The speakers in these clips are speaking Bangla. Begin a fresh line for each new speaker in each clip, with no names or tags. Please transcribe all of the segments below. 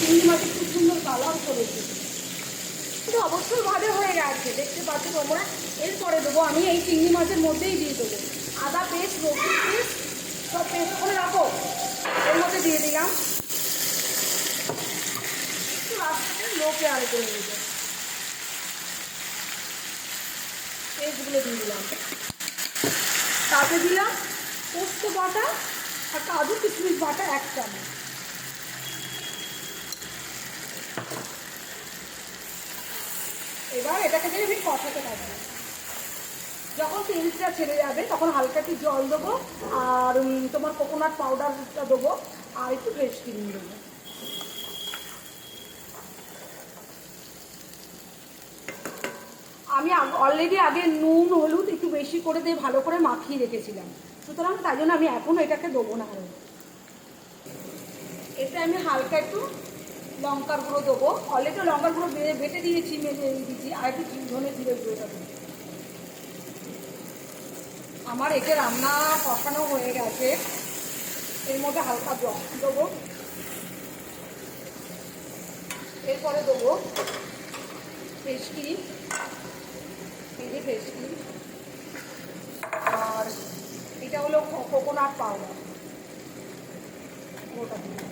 চিংড়ি মাছের খুব সুন্দর কালার করেছে, কিন্তু অবশ্যই ভালো হয়ে গেছে, দেখতে পাচ্ছ তোমরা। এরপরে দেবো আমি এই চিংড়ি মাছের মধ্যেই দিয়ে দেবো আদা পেস্ট, রসুন পেস্ট, সব পেস্ট করে রাখো, এর মধ্যে দিয়ে দিলাম। একটু রাস্তাতে লোকে আর করে দেবো, পেস্টগুলো দিয়ে দিলাম, তাতে দিলাম পোস্ত বাটা আর কাজু কিশমিশ বাটা 1 চামচ। এবার এটাকে দিয়ে আমি কষাতে থাকবো। যখন তেলটা ছেড়ে যাবে তখন হালকা একটু জল দেবো, আর তোমার কোকোনাট পাউডারটা দেবো, আর একটু ফ্রেশ ক্রিম দেবো। আমি অলরেডি আগে নুন হলুদ একটু বেশি করে দিয়ে ভালো করে মাখিয়ে রেখেছিলাম, সুতরাং তাই জন্য আমি এখনও এটাকে দেবো না। আরও এতে আমি হালকা একটু লঙ্কার গুঁড়ো দেবো, অলরেডি লঙ্কার গুঁড়ো বেটে দিয়েছি, মেজে দিয়েছি, আর একটু ধনে জিরে গুঁড়োটা দেবো। আমার এতে রান্না কষানো হয়ে গেছে, এর মধ্যে হালকা জল দেবো, এরপরে দেবো ফ্রেশ ক্রিম, এই যে ফ্রেশ ক্রিম, আর এটা হলো কোকোনাট পাউডার, ওটা দিলাম।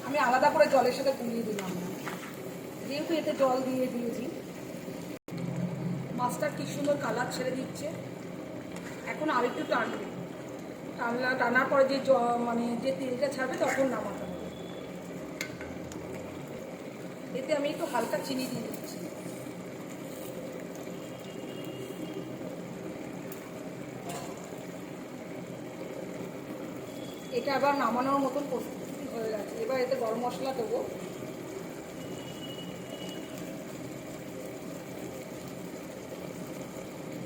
আমি আলাদা করে জলের সাথে গুলিয়ে দিলাম না, যেহেতু এতে জল দিয়ে দিয়েছি। মাছটা কি সুন্দর কালার ছেড়ে দিচ্ছে, এখন আর একটু টানবে, টানার পরে যে মানে যে তেলটা ছাড়বে তখন নামাতে হবে। এতে আমি একটু হালকা চিনি দিয়ে দিচ্ছি। এটা আবার নামানোর মতন প্রস্তুতি হয়ে গেছে। এবার এতে গরম মশলা দেবো,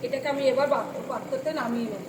এটাকে আমি এবার পাত্রতে নামিয়ে নেব।